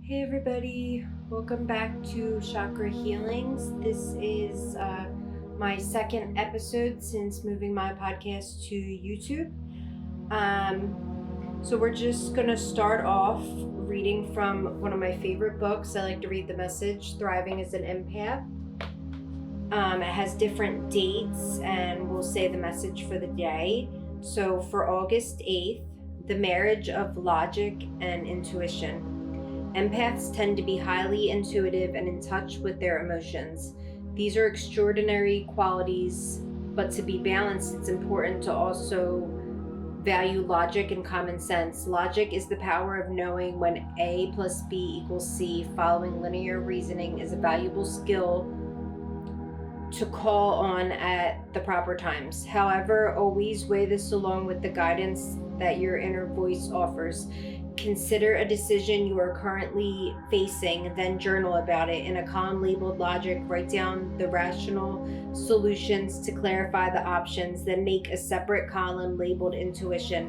Hey everybody, welcome back to Chakra Healings. This is my second episode since moving my podcast to YouTube. So we're just gonna start off reading from one of my favorite books. I like to read The Message, Thriving as an Empath. It has different dates and we'll say the message for the day. So for August 8th, the marriage of logic and intuition. Empaths tend to be highly intuitive and in touch with their emotions. These are extraordinary qualities, but to be balanced, it's important to also value logic and common sense. Logic is the power of knowing when A plus B equals C. Following linear reasoning is a valuable skill to call on at the proper times. However, always weigh this along with the guidance that your inner voice offers. Consider a decision you are currently facing, then journal about it. In a column labeled logic, write down the rational solutions to clarify the options, then make a separate column labeled intuition.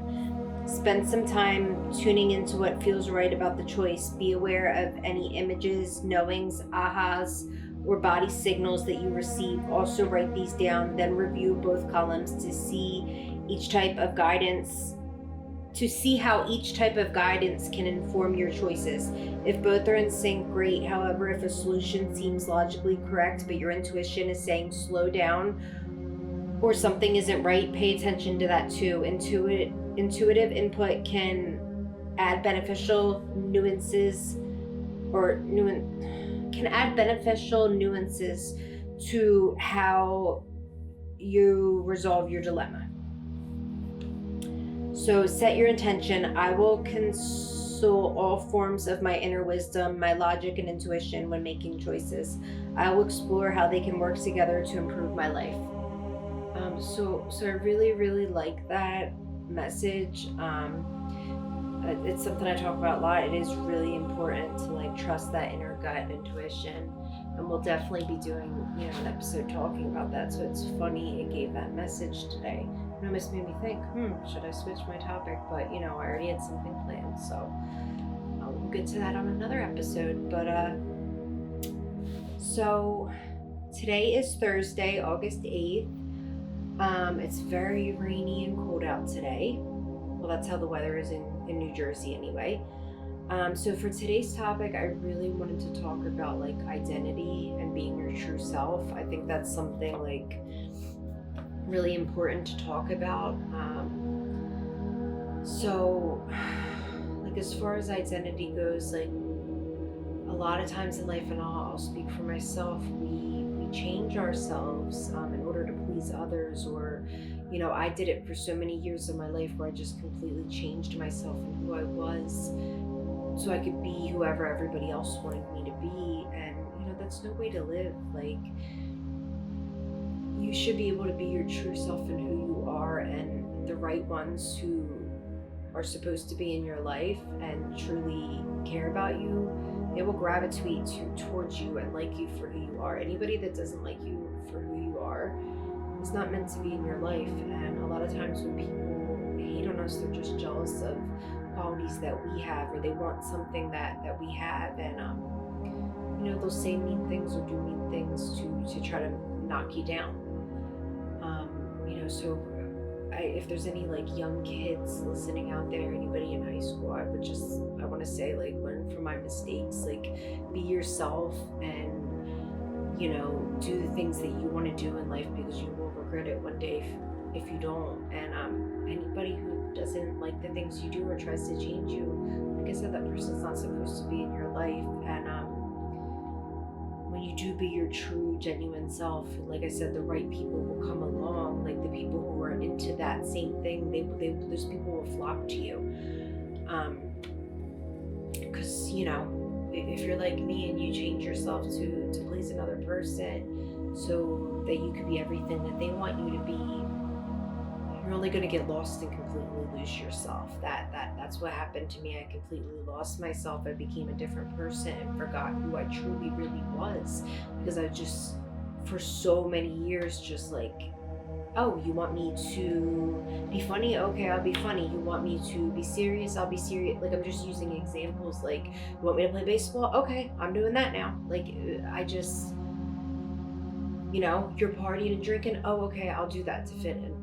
Spend some time tuning into what feels right about the choice. Be aware of any images, knowings, ahas, or body signals that you receive. Also write these down, then review both columns to see how each type of guidance can inform your choices. If both are in sync, great. However, if a solution seems logically correct, but your intuition is saying slow down or something isn't right, pay attention to that too. Intuitive input can add beneficial nuances to how you resolve your dilemma. So set your intention. I will consult all forms of my inner wisdom, my logic and intuition when making choices. I will explore how they can work together to improve my life. So I really, really like that message. It's something I talk about a lot. It is really important to trust that inner gut and intuition. And we'll definitely be doing, an episode talking about that. So it's funny it gave that message today. It almost made me think, should I switch my topic? But, I already had something planned. So we'll get to that on another episode. But, so today is Thursday, August 8th. It's very rainy and cold out today. Well, that's how the weather is in New Jersey anyway. So for today's topic, I really wanted to talk about identity and being your true self. I think that's something really important to talk about. So as far as identity goes, a lot of times in life, and I'll speak for myself, we change ourselves in order to please others, or I did it for so many years of my life where I just completely changed myself and who I was so I could be whoever everybody else wanted me to be. And that's no way to live. You should be able to be your true self and who you are, and the right ones who are supposed to be in your life and truly care about you, they will gravitate towards you and like you for who you are. Anybody that doesn't like you for who you are is not meant to be in your life. And a lot of times when people hate on us, they're just jealous of qualities that we have, or they want something that we have, and they'll say mean things or do mean things to try to knock you down. So if there's any young kids listening out there, anybody in high school, I want to say learn from my mistakes, be yourself, and do the things that you want to do in life, because you will regret it one day if you don't. And anybody who doesn't like the things you do or tries to change you, like I said, that person's not supposed to be in your life. And when you do be your true, genuine self, like I said, the right people will come along. The people who are into that same thing, those people will flock to you. Because if you're like me and you change yourself to please another person so that you could be everything that they want you to be, you're only going to get lost and completely lose yourself. That's what happened to me. I completely lost myself. I became a different person and forgot who I truly really was, because I just for so many years just Oh, you want me to be funny? Okay, I'll be funny. You want me to be serious? I'll be serious. Like, I'm just using examples. Like, you want me to play baseball? Okay, I'm doing that now. Like, I just, you're partying and drinking. Oh, okay, I'll do that to fit in.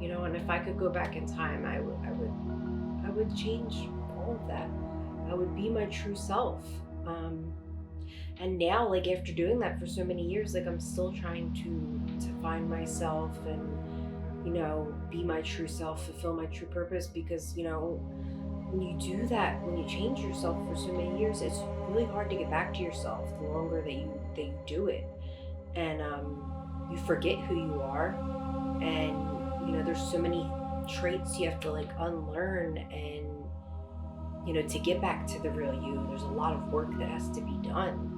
And if I could go back in time, I would change all of that. I would be my true self. Um, and now, like, after doing that for so many years, like, I'm still trying to find myself and be my true self, fulfill my true purpose, because when you do that, when you change yourself for so many years, it's really hard to get back to yourself the longer that you do it. And you forget who you are, and there's so many traits you have to like unlearn, and to get back to the real you, there's a lot of work that has to be done.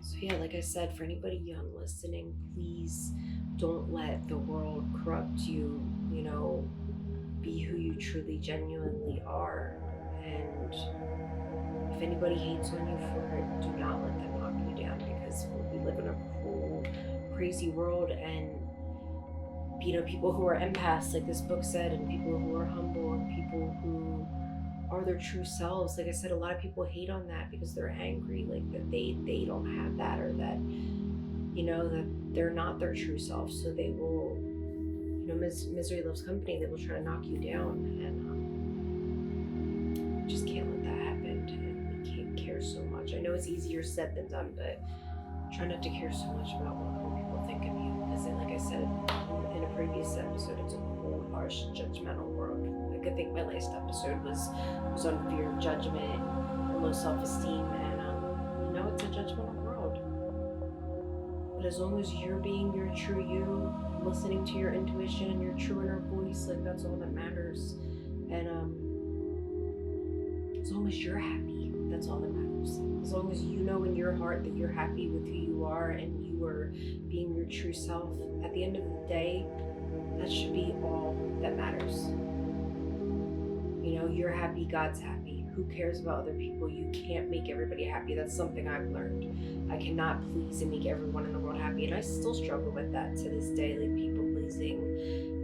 So yeah, like I said, for anybody young listening, please don't let the world corrupt you. Be who you truly genuinely are. And if anybody hates on you for it, do not let them knock you down, because we live in a cruel, crazy world. And people who are empaths, like this book said, and people who are humble, and people who are their true selves. Like I said, a lot of people hate on that because they're angry, like that they don't have that, or that that they're not their true self. So they will, misery loves company. They will try to knock you down, and we just can't let that happen. And we can't care so much. I know it's easier said than done, but try not to care so much about what people think of you, because like I said in a previous episode, it's a cold, harsh, judgmental world. Like, I think my last episode was on fear of judgment and low self-esteem, and it's a judgmental world. But as long as you're being your true you, listening to your intuition and your true inner voice, like, that's all that matters. And as long as you're happy, that's all that matters. As long as you know in your heart that you're happy with who you are and you are being your true self, at the end of the day, that should be all that matters. You're happy, God's happy. Who cares about other people? You can't make everybody happy. That's something I've learned. I cannot please and make everyone in the world happy, and I still struggle with that to this day, like people pleasing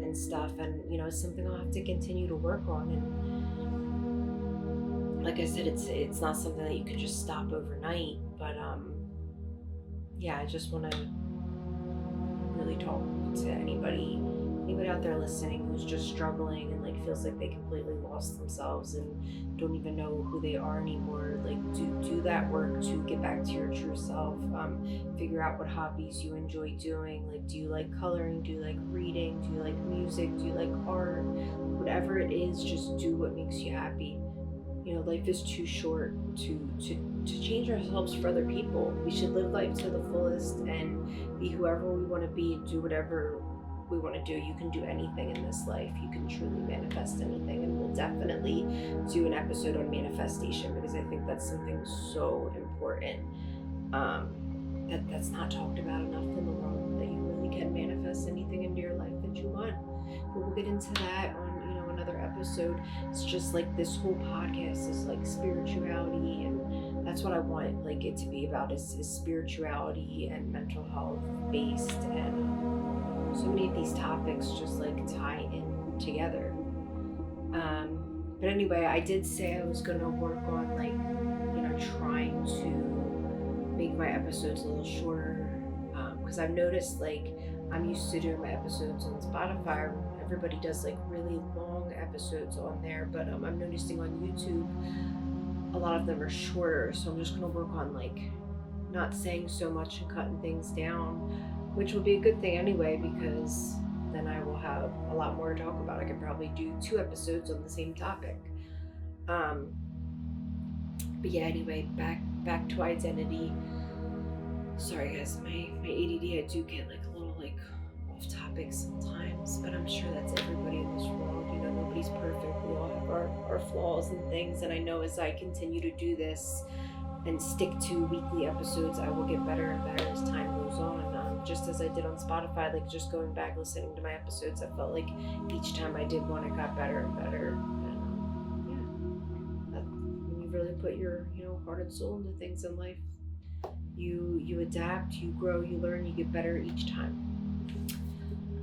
and stuff. And it's something I'll have to continue to work on. And like I said, it's not something that you could just stop overnight. But yeah, I just want to really talk to anybody out there listening who's just struggling and like feels like they completely lost themselves and don't even know who they are anymore. Like, do that work to get back to your true self. Figure out what hobbies you enjoy doing. Like, do you like coloring? Do you like reading? Do you like music? Do you like art? Whatever it is, just do what makes you happy. Life is too short to change ourselves for other people. We should live life to the fullest and be whoever we want to be and do whatever we want to do. You can do anything in this life. You can truly manifest anything, and we'll definitely do an episode on manifestation, because I think that's something so important that's not talked about enough in the world, that you really can manifest anything into your life that you want. But we'll get into that on another episode. It's just like this whole podcast is like spirituality, and that's what I want like it to be about, is spirituality and mental health based. And so many of these topics just like tie in together. But anyway, I did say I was gonna work on like trying to make my episodes a little shorter, because I've noticed, like, I'm used to doing my episodes on Spotify. Everybody does like really long episodes on there, but I'm noticing on YouTube a lot of them are shorter. So I'm just gonna work on like not saying so much and cutting things down, which will be a good thing anyway, because then I will have a lot more to talk about. I could probably do 2 episodes on the same topic. But yeah, anyway, back to identity. Sorry guys, my ADD, I do get like a little like off topic sometimes, but I'm sure that's everybody in this world. Nobody's perfect. We all have our flaws and things, and I know as I continue to do this and stick to weekly episodes, I will get better and better as time goes on. Just as I did on Spotify, like just going back listening to my episodes, I felt like each time I did one, it got better and better. And when you really put your heart and soul into things in life, You adapt, you grow, you learn, you get better each time.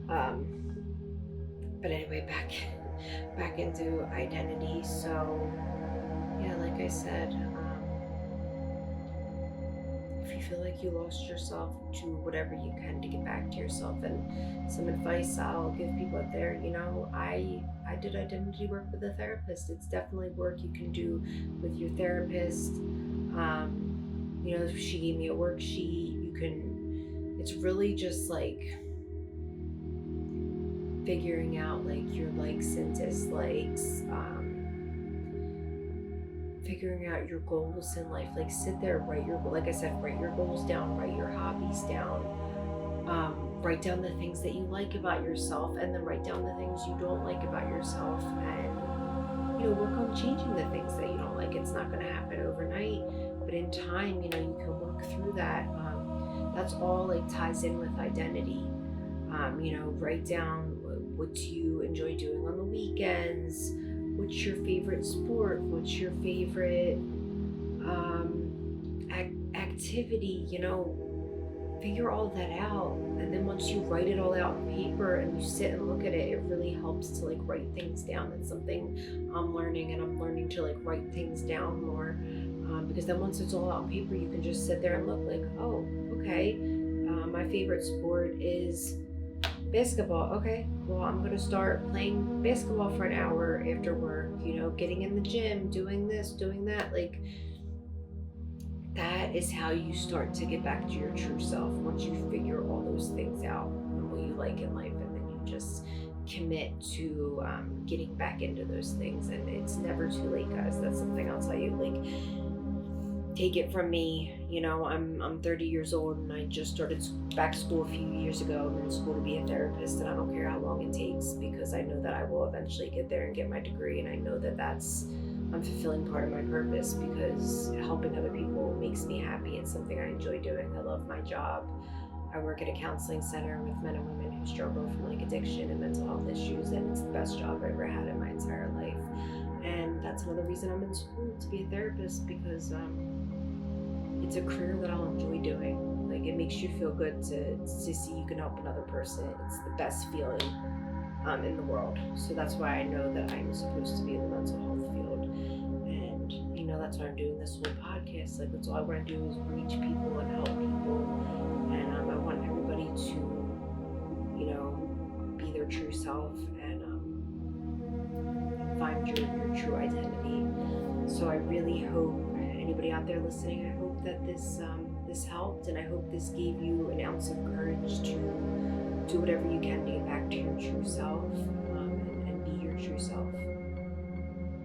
But anyway, back into identity. So yeah, like I said, if you feel like you lost yourself, do whatever you can to get back to yourself. And some advice I'll give people out there, I did identity work with a therapist. It's definitely work you can do with your therapist. She gave me a worksheet. It's really just like figuring out like your likes and dislikes, figuring out your goals in life. Like sit there, write your goals down, write your hobbies down, write down the things that you like about yourself, and then write down the things you don't like about yourself, and work on changing the things that you don't like. It's not going to happen overnight, but in time, you can work through that. That's all like ties in with identity. Write down what you enjoy doing on the weekends. What's your favorite sport? What's your favorite activity? Figure all that out. And then once you write it all out on paper and you sit and look at it, it really helps to like write things down. That's something I'm learning, and I'm learning to like write things down more, because then once it's all out on paper, you can just sit there and look like, oh, okay, my favorite sport is basketball. Okay, well, I'm gonna start playing basketball for an hour after work, getting in the gym, doing this, doing that. Like, that is how you start to get back to your true self, once you figure all those things out and what you like in life, and then you just commit to getting back into those things. And it's never too late, guys. That's something I'll tell you. Like, take it from me, I'm 30 years old, and I just started back school a few years ago. I'm in school to be a therapist, and I don't care how long it takes, because I know that I will eventually get there and get my degree. And I know that I'm fulfilling part of my purpose, because helping other people makes me happy. It's something I enjoy doing. I love my job. I work at a counseling center with men and women who struggle from like addiction and mental health issues, and it's the best job I've ever had in my entire life. And that's another reason I'm in school, to be a therapist, because it's a career that I'll enjoy doing. Like, it makes you feel good to see you can help another person. It's the best feeling in the world. So that's why I know that I'm supposed to be in the mental health field. And that's why I'm doing this whole podcast. Like, that's all I want to do is reach people and help people. And I want everybody to be their true self and find your true identity. So I really hope, anybody out there listening, I hope that this helped, and I hope this gave you an ounce of courage to do whatever you can to get back to your true self, and be your true self.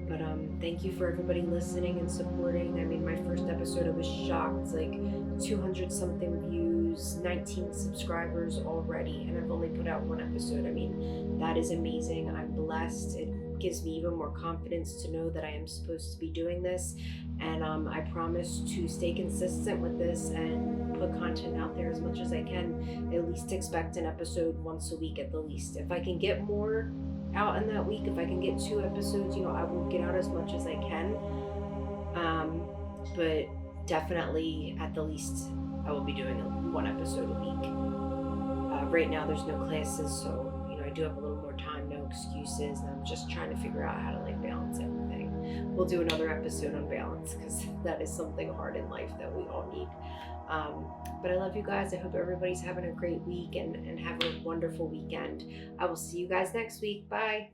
But thank you for everybody listening and supporting. I mean, my first episode, I was shocked. It's like 200 something views, 19 subscribers already, and I've only put out one episode. I mean, that is amazing. I'm blessed. It gives me even more confidence to know that I am supposed to be doing this. And I promise to stay consistent with this and put content out there as much as I can. At least expect an episode once a week at the least. If I can get more out in that week, if I can get 2 episodes, I will get out as much as I can. But definitely at the least I will be doing 1 episode a week. Right now there's no classes, so I do have a little more time, no excuses, and I'm just trying to figure out how to like balance everything. We'll do another episode on balance, because that is something hard in life that we all need. But I love you guys. I hope everybody's having a great week and have a wonderful weekend. I will see you guys next week. Bye.